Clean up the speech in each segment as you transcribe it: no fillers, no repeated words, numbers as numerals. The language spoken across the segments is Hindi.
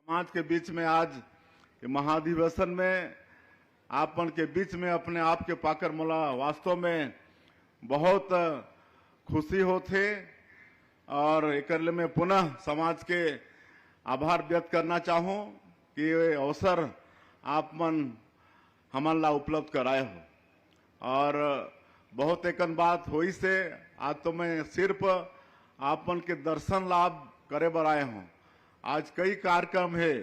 समाज के बीच में आज के महाधिवेशन में आपन के बीच में अपने आप के पाकर मला वास्तव में बहुत खुशी होते और एक में पुनः समाज के आभार व्यक्त करना चाहूँ कि ये अवसर आप मन हमन ला उपलब्ध कराए हो। और बहुत एकन बात हुई से आज तो मैं सिर्फ आपन के दर्शन लाभ करे बर आए हूँ। आज कई कार्यक्रम है,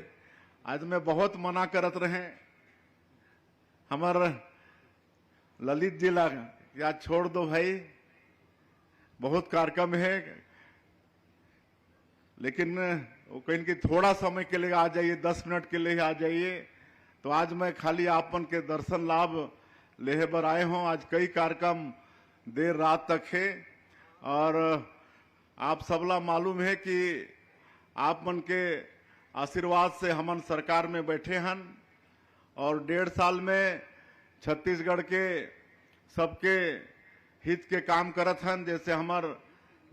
आज मैं बहुत मना करत रहे हमार ललित जी ला या छोड़ दो भाई, बहुत कार्यक्रम है, लेकिन वो कहीं कि थोड़ा समय के लिए आ जाइए, 10 मिनट के लिए आ जाइए। तो आज मैं खाली आपन के दर्शन लाभ लेहे बर आए हूँ। आज कई कार्यक्रम देर रात तक है और आप सबला मालूम है कि आप मन के आशीर्वाद से हमन सरकार में बैठे हन और 1.5 साल में छत्तीसगढ़ के सबके हित के काम करत हन। जैसे हमार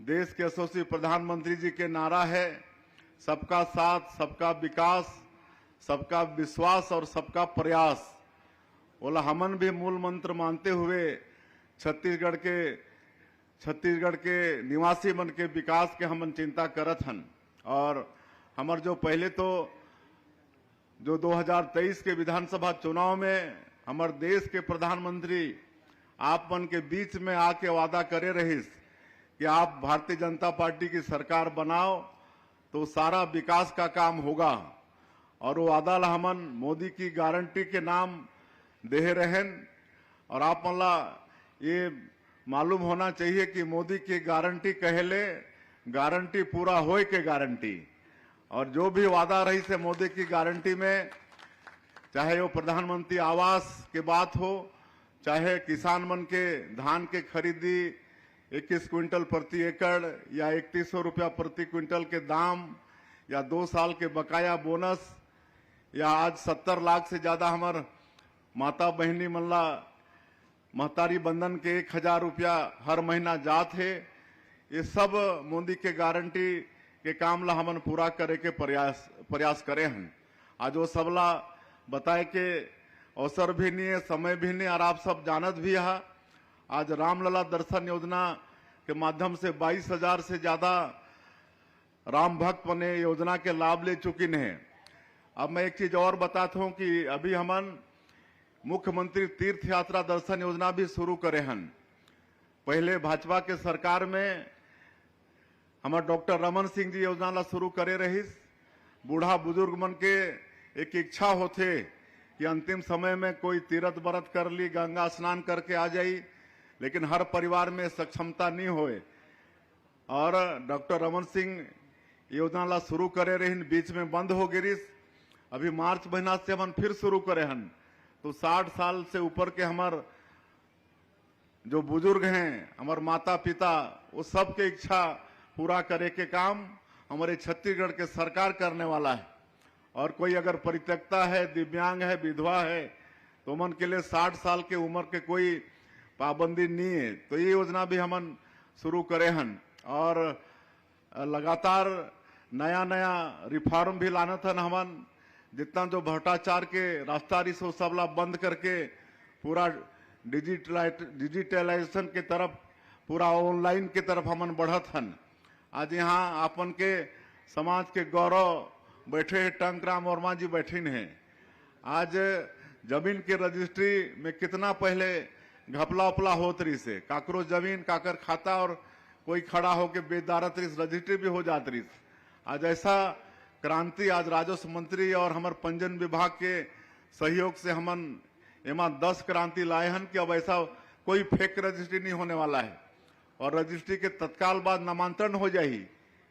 देश के यशस्वी प्रधानमंत्री जी के नारा है, सबका साथ, सबका विकास, सबका विश्वास और सबका प्रयास। बोला हमन भी मूल मंत्र मानते हुए छत्तीसगढ़ के निवासी मन के विकास के हमन चिंता करत हन। और हमार जो पहले तो जो 2023 के विधानसभा चुनाव में हमार देश के प्रधानमंत्री आप मन के बीच में आके वादा करे रहिस कि आप भारतीय जनता पार्टी की सरकार बनाओ तो सारा विकास का काम होगा। और वो वादा ला हमन मोदी की गारंटी के नाम दे रहन। और आप मन ला ये मालूम होना चाहिए कि मोदी की गारंटी कहले गारंटी पूरा होए के गारंटी। और जो भी वादा रही से मोदी की गारंटी में, चाहे वो प्रधानमंत्री आवास के बात हो, चाहे किसान मन के धान के खरीदी 21 क्विंटल प्रति एकड़ या 3100 रुपया प्रति क्विंटल के दाम, या 2 साल के बकाया बोनस, या आज 70 लाख से ज्यादा हमार माता बहनी मल्ला महतारी बंधन के 1000 रुपया हर महीना जात है। ये सब मोदी के गारंटी के काम ला हमन पूरा करे के प्रयास करे हैं। आज वो सबला बताए के अवसर भी नहीं है, समय भी नहीं, और आप सब जानत भी है। आज रामलला दर्शन योजना के माध्यम से 22,000 से ज्यादा राम भक्त बने योजना के लाभ ले चुकी हैं। अब मैं एक चीज और बताता हूं कि अभी हमन मुख्यमंत्री तीर्थ यात्रा दर्शन योजना भी शुरू करे हैं। पहले भाजपा के सरकार में हमारे डॉक्टर रमन सिंह जी योजना ला शुरू करे रहिस। बूढ़ा बुजुर्ग मन के एक इच्छा होते कि अंतिम समय में कोई तीर्थ व्रत कर ली, गंगा स्नान करके आ जाई, लेकिन हर परिवार में सक्षमता नहीं होए। और डॉक्टर रमन सिंह योजना ला शुरू करे रहिन, बीच में बंद हो गिरिस। अभी मार्च महीना से हम फिर शुरू करे हन। तो 60 साल से ऊपर के हमार जो बुजुर्ग हैं, हमार माता पिता, वो सब के इच्छा पूरा करे के काम हमारे छत्तीसगढ़ के सरकार करने वाला है। और कोई अगर परित्यक्ता है, दिव्यांग है, विधवा है, तो मन के लिए 60 साल के उम्र के कोई पाबंदी नहीं है। तो ये योजना भी हमन शुरू करे हन। और लगातार नया नया रिफॉर्म भी लाना था हमन। जितना जो भ्रष्टाचार के रास्ता सो सबला बंद करके पूरा डिजिटलाइजेशन के तरफ, पूरा ऑनलाइन के तरफ हमन बढ़त हन। आज यहाँ अपन के समाज के गौरव बैठे हैं, टंकराम वर्मा जी बैठे हैं। आज जमीन के रजिस्ट्री में कितना पहले घपला उपला होत रही से, काकरो जमीन काकर खाता और कोई खड़ा होके बेदारत रही, रजिस्ट्री भी हो जात रही। आज ऐसा क्रांति आज राजस्व मंत्री और हमारे पंजीयन विभाग के सहयोग से हमन एमा 10 क्रांति लाए हन कि अब ऐसा कोई फेक रजिस्ट्री नहीं होने वाला है। और रजिस्ट्री के तत्काल बाद नामांतरण हो जाही,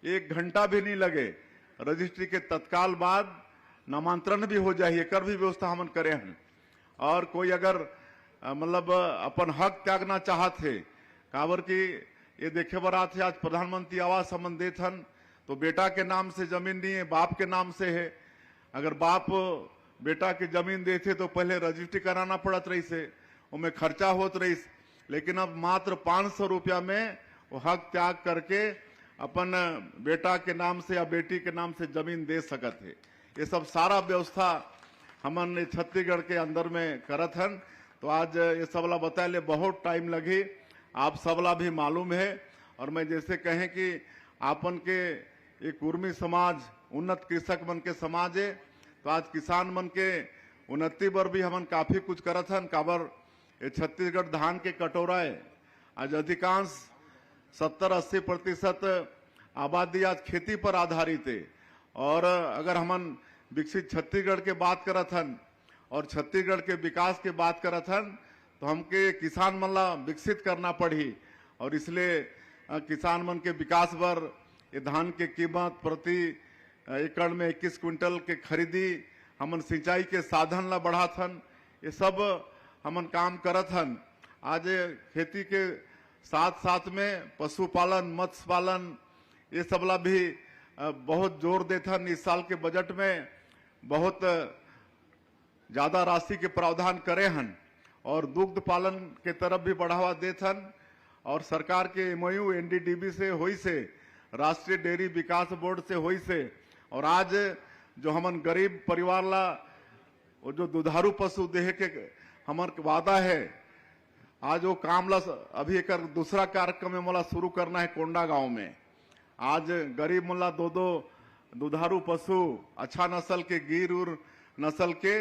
1 घंटा भी नहीं लगे, रजिस्ट्री के तत्काल बाद नामांतरण भी हो जाही। एक भी व्यवस्था हमन करे हन। और कोई अगर मतलब अपन हक त्यागना चाहते, काबर की ये देखे बर आथे आज प्रधानमंत्री आवास हमन देत हन, तो बेटा के नाम से जमीन नहीं है, बाप के नाम से है। अगर बाप बेटा के जमीन देते तो पहले रजिस्ट्री कराना पड़त रही से, उनमें खर्चा होत रही। लेकिन अब मात्र 500 रुपया में वो हक त्याग करके अपन बेटा के नाम से या बेटी के नाम से जमीन दे सकत है। ये सब सारा व्यवस्था हमन छत्तीसगढ़ के अंदर में करत हन। तो आज ये सबला बताए बहुत टाइम लगी, आप सबला भी मालूम है। और मैं जैसे कहें कि आपन के एक कुर्मी समाज उन्नत कृषक मन के समाज है, तो आज किसान मन के उन्नति पर भी हमन काफी कुछ करत हन। काबर ये छत्तीसगढ़ धान के कटोरा है, आज अधिकांश 70-80% आबादी आज खेती पर आधारित है। और अगर हमन विकसित छत्तीसगढ़ के बात करत हन और छत्तीसगढ़ के विकास के बात करत हन, तो हमके किसान मन ला विकसित करना पड़ी। और इसलिए किसान मन के विकास पर ये धान के कीमत प्रति एकड़ में 21 क्विंटल के खरीदी, हमन सिंचाई के साधन ला बढ़ात हन, ये सब हमन काम करत हन। आज खेती के साथ साथ में पशुपालन, मत्स्य पालन ये सब ला भी बहुत जोर देथन। इस साल के बजट में बहुत ज्यादा राशि के प्रावधान करे हन और दुग्ध पालन के तरफ भी बढ़ावा देथन। और सरकार के एमओयू एनडीडीबी से हुई से, राष्ट्रीय डेयरी विकास बोर्ड से हुई से, और आज जो हमन गरीब परिवार ला वो जो दुधारू पशु देह के हमर वादा है, आज वो काम ला अभी एक दूसरा कार्यक्रम में मोला शुरू करना है कोंडा गांव में। आज गरीब मुल्ला दो दुधारू पशु अच्छा नस्ल के गिर उर नस्ल के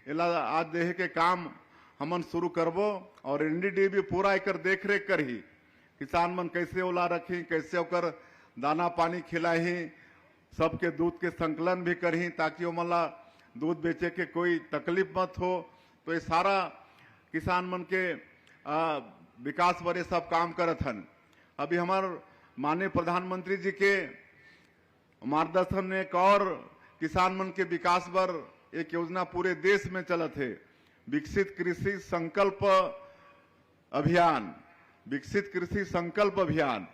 इला आज देह के काम हमन शुरू करबो। और एनडीडीबी पूरा एक देख रेख कर ही किसान मन कैसे ओला रखी, कैसे ओकर दाना पानी खिलाही, सबके दूध के संकलन भी करही ताकि ओमन ला दूध बेचे के कोई तकलीफ मत हो। तो ये सारा किसान मन के विकास पर सब काम करत हन। अभी हमार माननीय प्रधानमंत्री जी के मार्गदर्शन में एक और किसान मन के विकास पर एक योजना पूरे देश में चलत है, विकसित कृषि संकल्प अभियान। विकसित कृषि संकल्प अभियान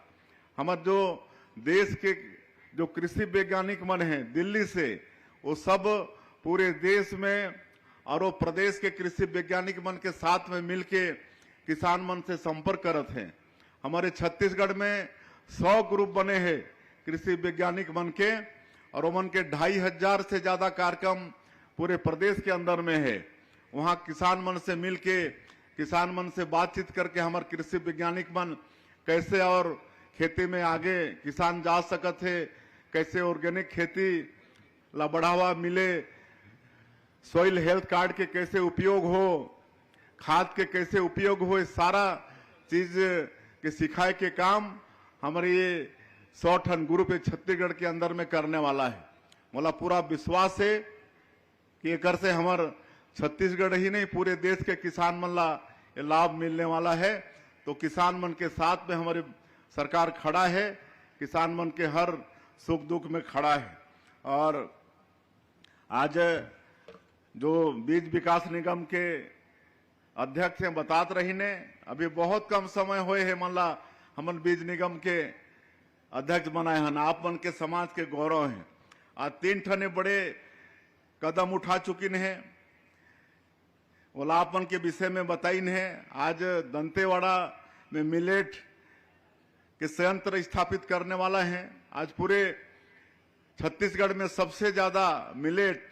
हमारे जो देश के जो कृषि वैज्ञानिक मन हैं दिल्ली से, वो सब पूरे देश में और वो प्रदेश के कृषि वैज्ञानिक मन के साथ में मिलके किसान मन से संपर्क करत हैं। हमारे छत्तीसगढ़ में 100 ग्रुप बने हैं कृषि वैज्ञानिक मन के, और वो मन के 2500 से ज्यादा कार्यक्रम पूरे प्रदेश के अंदर में है। वहाँ किसान मन से मिलके, किसान मन से बातचीत करके हमारे कृषि वैज्ञानिक मन कैसे और खेती में आगे किसान जा सकत है, कैसे ऑर्गेनिक खेती ला बढ़ावा मिले, सॉइल हेल्थ कार्ड के कैसे उपयोग हो, खाद के कैसे उपयोग हो, इस सारा चीज के सिखाए के काम हमारे ये 100 टन ग्रुप छत्तीसगढ़ के अंदर में करने वाला है। मोला पूरा विश्वास है कि एक से हमारे छत्तीसगढ़ ही नहीं पूरे देश के किसान मन ला ये लाभ मिलने वाला है। तो किसान मन के साथ में हमारी सरकार खड़ा है, किसान मन के हर सुख दुख में खड़ा है। और आज जो बीज विकास निगम के अध्यक्ष हैं बतात रही ने, अभी बहुत कम समय हुए है मन ला हमन बीज निगम के अध्यक्ष बनाए हन। आप मन के समाज के गौरव हैं। आज 3 ठने बड़े कदम उठा चुकिन है, ओलापन के विषय में बताइन है। आज दंतेवाड़ा में मिलेट के संयंत्र स्थापित करने वाला है। आज पूरे छत्तीसगढ़ में सबसे ज्यादा मिलेट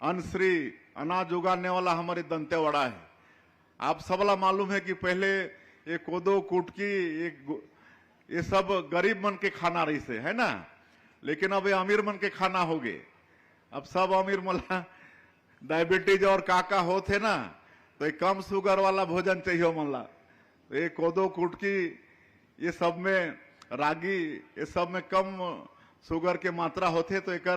अनश्री अनाज उगाने वाला हमारे दंतेवाड़ा है। आप सबला मालूम है कि पहले ये कोदो कुटकी ये सब गरीब मन के खाना रही से है ना, लेकिन अब ये अमीर मन के खाना हो गए। अब सब अमीर मला डायबिटीज और काका होते ना, तो ये कम शुगर वाला भोजन चाहिए मला। तो ये कोदो कुटकी ये सब में रागी ये सब में कम शुगर के मात्रा होते, तो एक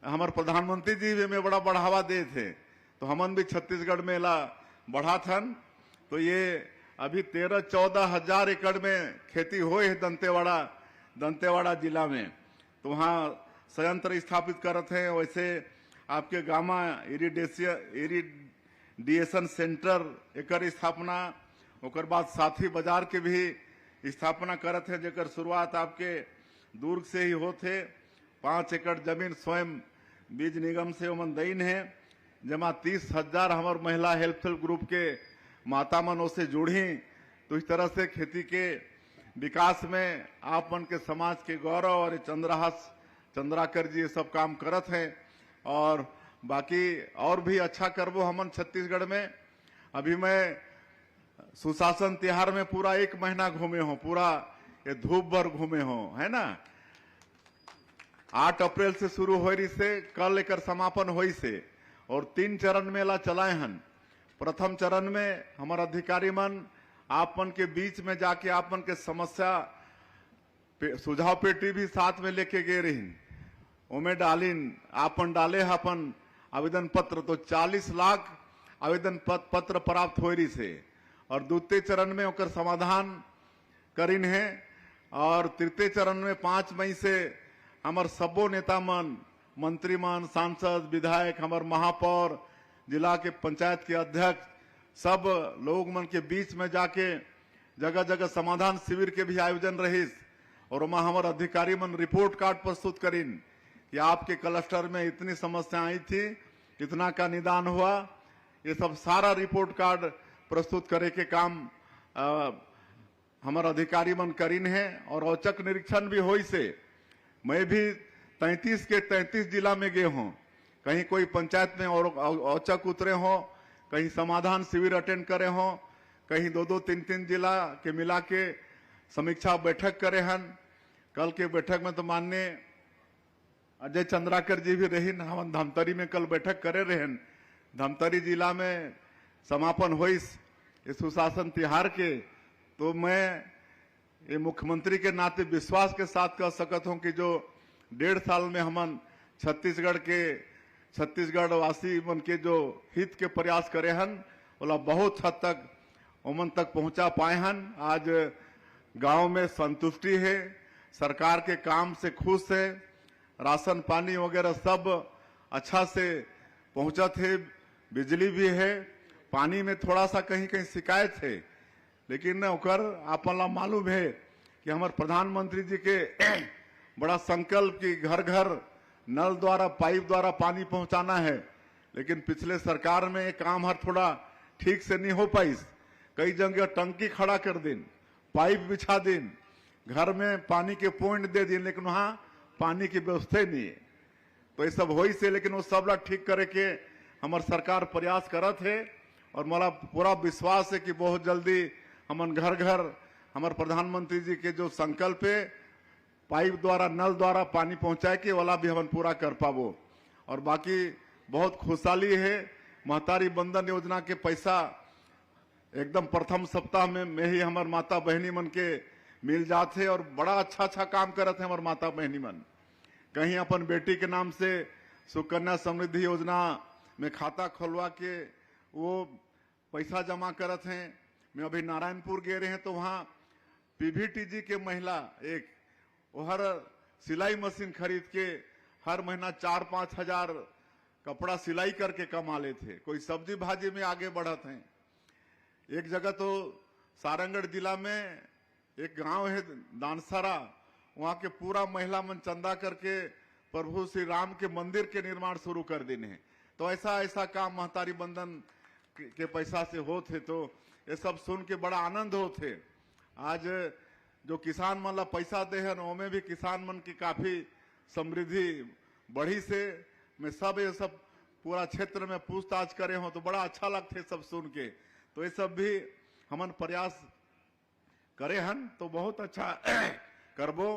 हमारे प्रधानमंत्री जी भी में बड़ा बढ़ावा दे थे। तो हमन भी छत्तीसगढ़ में ला बढ़ा थन। तो ये अभी 13-14 हजार एकड़ में खेती हो है दंतेवाड़ा जिला में। तो वहाँ संयंत्र स्थापित करत हैं। वैसे आपके गामा इरिडेशन सेंटर एकर स्थापना, ओकर बाद साथी बाजार के भी स्थापना करत है, जेकर शुरुआत आपके दुर्ग से ही होते। 5 एकड़ जमीन स्वयं बीज निगम से ओमन दईन है, जमा 30,000 हमार महिला हेल्प ग्रुप के माता मनों से जुड़ी। तो इस तरह से खेती के विकास में आप मन के समाज के गौरव और चंद्राकर जी ये सब काम करत हैं। और बाकी और भी अच्छा करबो हमन छत्तीसगढ़ में। अभी मैं सुशासन तिहार में पूरा 1 महीना घूमे हूँ, पूरा ये धूप भर घूमे हूँ, है ना। 8 अप्रैल से शुरू हो रही से कल लेकर समापन हुई से, और 3 चरण मेला चलाए हन। प्रथम चरण में हमारा अधिकारी मन आपन के बीच में जाके आपन के समस्या सुझाव पेटी भी साथ में लेके गए रही, उमें डालिन आपन डाले अपन आवेदन पत्र, तो 40 लाख आवेदन पत्र प्राप्त हो रही से, और द्वितीय चरण में ओकर समाधान करीन है, और तृतीय चरण में 5 मई से हमार सबो नेता मन, मंत्री मन, सांसद, विधायक, हमार महापौर, जिला के पंचायत के अध्यक्ष, सब लोग मन के बीच में जाके जगह जगह समाधान शिविर के भी आयोजन रही, और वहां हमारे अधिकारी मन रिपोर्ट कार्ड प्रस्तुत करीन कि आपके क्लस्टर में इतनी समस्या आई थी, इतना का निदान हुआ। ये सब सारा रिपोर्ट कार्ड प्रस्तुत करे के काम हमारे अधिकारी मन करीन है, और औचक निरीक्षण भी हुई से। मैं भी 33 के 33 जिला में गए हूँ, कहीं कोई पंचायत में और औचक उतरे हो, कहीं समाधान शिविर अटेंड करे हो, कहीं 2-2, 3-3 जिला के मिला के समीक्षा बैठक करे हन। कल के बैठक में तो माननीय अजय चंद्राकर जी भी रही, हम धमतरी में कल बैठक करे रहन। धमतरी जिला में समापन हुई इस सुशासन तिहार के, तो मैं ये मुख्यमंत्री के नाते विश्वास के साथ कह सकता हूं कि जो 1.5 साल में हमन छत्तीसगढ़ वासी मन के जो हित के प्रयास करे हन, बोला बहुत हद तक उमन तक पहुंचा पाए हन। आज गांव में संतुष्टि है, सरकार के काम से खुश है, राशन पानी वगैरह सब अच्छा से पहुंचा थे, बिजली भी है। पानी में थोड़ा सा कहीं कहीं शिकायत है, लेकिन ओकर आपन ला मालूम है कि हमारे प्रधानमंत्री जी के बड़ा संकल्प कि घर घर नल द्वारा, पाइप द्वारा पानी पहुंचाना है, लेकिन पिछले सरकार में ये काम हर थोड़ा ठीक से नहीं हो पाई। कई जगह टंकी खड़ा कर दिन, पाइप बिछा दिन, घर में पानी के पॉइंट दे दिन, लेकिन वहां पानी की व्यवस्था नहीं है। तो ये सब हो से, लेकिन वो सब ला ठीक करे के हमारे सरकार प्रयास करत है, और मला पूरा विश्वास है कि बहुत जल्दी हमन घर घर हमारे प्रधानमंत्री जी के जो संकल्प है पाइप द्वारा, नल द्वारा पानी पहुंचाए के वाला भी हमन पूरा कर पाबो। और बाकी बहुत खुशहाली है, महतारी बंधन योजना के पैसा एकदम प्रथम सप्ताह में ही हमारे माता बहनी मन के मिल जाते, और बड़ा अच्छा काम करते हैं हमारे माता बहनी मन। कहीं अपन बेटी के नाम से सुकन्या समृद्धि योजना में खाता खोलवा के वो पैसा जमा करते हैं। मैं अभी नारायणपुर गए रहे हैं, तो वहाँ पीवीटीजी के महिला एक वो हर सिलाई मशीन खरीद के हर महीना 4-5 हजार कपड़ा सिलाई करके कमा लेते थे। कोई सब्जी भाजी में आगे बढ़ते हैं। एक जगह तो सारंगढ़ जिला में एक गांव है दानसारा, वहां के पूरा महिला मन चंदा करके प्रभु श्री राम के मंदिर के निर्माण शुरू कर देने हैं। तो ऐसा काम महतारी बंधन के पैसा से होते, तो ये सब सुन के बड़ा आनंद होते। आज जो किसान मन ला पैसा दे हैं, ओमे भी किसान मन की काफी समृद्धि बढ़ी से। मैं सब ये सब पूरा क्षेत्र में पूछताछ करे हो, तो बड़ा अच्छा लगते सब सुन के। तो ये सब भी हमन प्रयास करे हन, तो बहुत अच्छा करबो,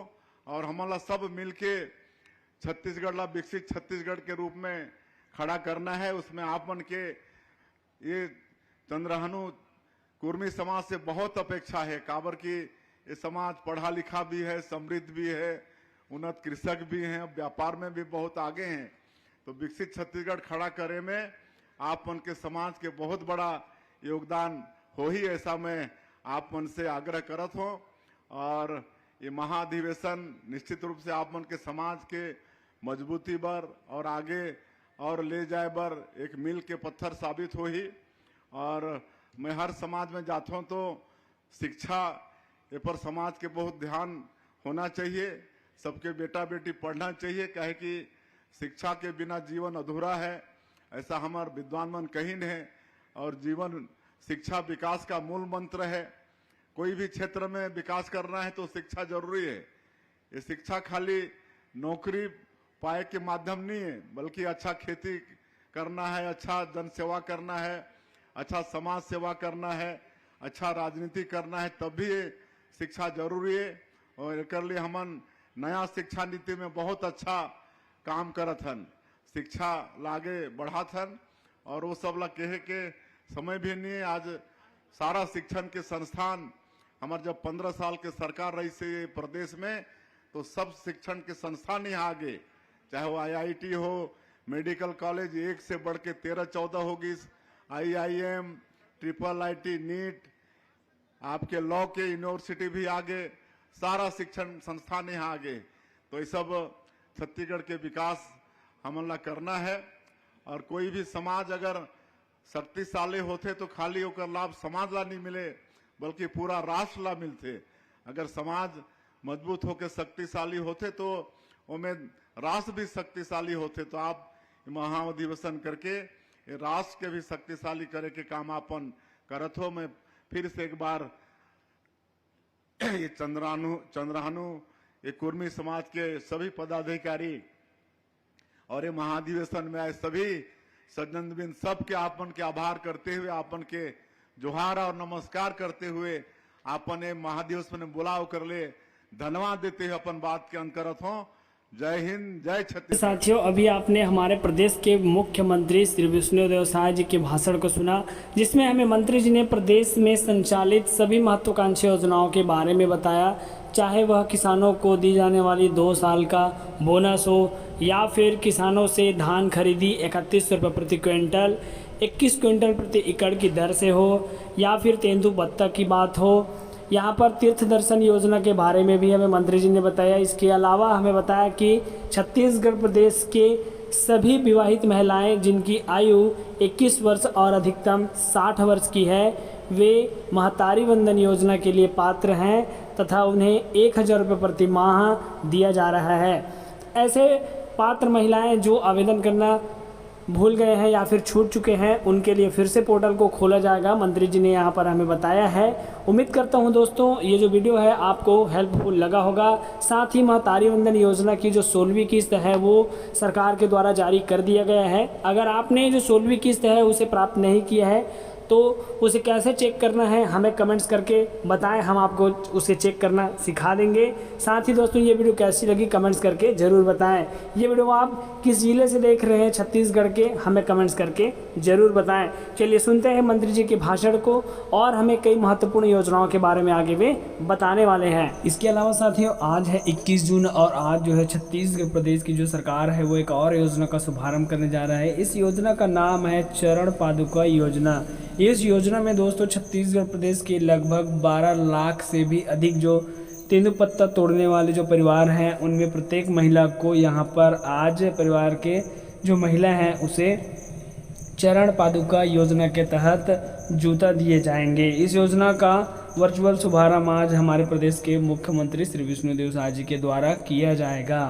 और हमला सब मिलके छत्तीसगढ़ ला विकसित छत्तीसगढ़ के रूप में खड़ा करना है। उसमें आप मन के ये चंद्रहनु कुर्मी समाज से बहुत अपेक्षा है, काबर की ये समाज पढ़ा लिखा भी है, समृद्ध भी है, उन्नत कृषक भी हैं, व्यापार में भी बहुत आगे हैं। तो विकसित छत्तीसगढ़ खड़ा करे में आप मन के समाज के बहुत बड़ा योगदान हो ही, ऐसा मैं आप मन से आग्रह करत हूं। और ये महाधिवेशन निश्चित रूप से आप मन के समाज के मजबूती बर और आगे और ले जाए बर एक मील के पत्थर साबित हो ही। और मैं हर समाज में जाता हूं तो शिक्षा ये पर समाज के बहुत ध्यान होना चाहिए। सबके बेटा बेटी पढ़ना चाहिए, कहे कि शिक्षा के बिना जीवन अधूरा है, ऐसा हमारे विद्वान मन कहीं है। और जीवन शिक्षा विकास का मूल मंत्र है। कोई भी क्षेत्र में विकास करना है तो शिक्षा जरूरी है। ये शिक्षा खाली नौकरी पाए के माध्यम नहीं है, बल्कि अच्छा खेती करना है, अच्छा जन सेवा करना है, अच्छा समाज सेवा करना है, अच्छा राजनीति करना है, तभी शिक्षा जरूरी है। और एक लिए हमन नया शिक्षा नीति में बहुत अच्छा काम करत हन, शिक्षा लागे बढ़ात हन। और वो सब ला कहे के समय भी नहीं है। आज सारा शिक्षण के संस्थान हमारे जब 15 साल के सरकार रही से प्रदेश में, तो सब शिक्षण के संस्थान ही आगे, चाहे वो IIT हो, मेडिकल कॉलेज, एक से बढ़ के 13-14 होगी, IIM, IIIT, नीट, आपके लॉ के यूनिवर्सिटी भी आगे, सारा शिक्षण संस्थान यहाँ आगे। तो ये सब छत्तीसगढ़ के विकास हमन ला करना है। और कोई भी समाज अगर शक्तिशाली होते तो खाली होकर लाभ समाज ला नहीं मिले, बल्कि पूरा राष्ट्र ला मिलते। अगर समाज मजबूत होकर शक्तिशाली होते तो उनमें राष्ट्र भी शक्तिशाली होते। तो आप महाअधिवेशन करके राष्ट्र के भी शक्तिशाली करे के काम अपन करत हो। मैं फिर से एक बार ये चंद्रानु ये कुर्मी समाज के सभी पदाधिकारी और ये महाधिवेशन में आए सभी सज्जन बिन सबके आपन के आभार करते हुए, आपन के जोहार और नमस्कार करते हुए, आपन ये महाधिवेशन में बुलाव कर ले धन्यवाद देते हुए अपन बात के अंत करत हो। जय हिंद, जय छत्तीसगढ़। साथियों, अभी आपने हमारे प्रदेश के मुख्यमंत्री श्री विष्णुदेव साय जी के भाषण को सुना, जिसमें हमें मंत्री जी ने प्रदेश में संचालित सभी महत्वाकांक्षी योजनाओं के बारे में बताया, चाहे वह किसानों को दी जाने वाली 2 साल का बोनस हो, या फिर किसानों से धान खरीदी 31 रुपये प्रति क्विंटल 21 क्विंटल प्रति एकड़ की दर से हो, या फिर तेंदुपत्ता की बात हो। यहाँ पर तीर्थ दर्शन योजना के बारे में भी हमें मंत्री जी ने बताया। इसके अलावा हमें बताया कि छत्तीसगढ़ प्रदेश के सभी विवाहित महिलाएं जिनकी आयु 21 वर्ष और अधिकतम 60 वर्ष की है, वे महतारी वंदन योजना के लिए पात्र हैं तथा उन्हें 1000 रुपये प्रति माह दिया जा रहा है। ऐसे पात्र महिलाएं जो आवेदन करना भूल गए हैं या फिर छूट चुके हैं, उनके लिए फिर से पोर्टल को खोला जाएगा, मंत्री जी ने यहाँ पर हमें बताया है। उम्मीद करता हूँ दोस्तों ये जो वीडियो है आपको हेल्पफुल लगा होगा। साथ ही महतारी वंदन योजना की जो 16वीं किस्त है वो सरकार के द्वारा जारी कर दिया गया है। अगर आपने जो 16वीं किस्त है उसे प्राप्त नहीं किया है तो उसे कैसे चेक करना है हमें कमेंट्स करके बताएं, हम आपको उसे चेक करना सिखा देंगे। साथ ही दोस्तों ये वीडियो कैसी लगी कमेंट्स करके ज़रूर बताएं। ये वीडियो आप किस जिले से देख रहे हैं छत्तीसगढ़ के, हमें कमेंट्स करके ज़रूर बताएं। चलिए सुनते हैं मंत्री जी के भाषण को, और हमें कई महत्वपूर्ण योजनाओं के बारे में आगे वे बताने वाले हैं। इसके अलावा साथियों आज है 21 जून और आज जो है छत्तीसगढ़ प्रदेश की जो सरकार है वो एक और योजना का शुभारम्भ करने जा रहा है। इस योजना का नाम है चरण पादुका योजना। इस योजना में दोस्तों छत्तीसगढ़ प्रदेश के लगभग 12 लाख से भी अधिक जो तेंदुपत्ता तोड़ने वाले जो परिवार हैं, उनमें प्रत्येक महिला को यहाँ पर आज परिवार के जो महिला हैं उसे चरण पादुका योजना के तहत जूता दिए जाएंगे। इस योजना का वर्चुअल शुभारंभ आज हमारे प्रदेश के मुख्यमंत्री श्री विष्णुदेव साय जी के द्वारा किया जाएगा।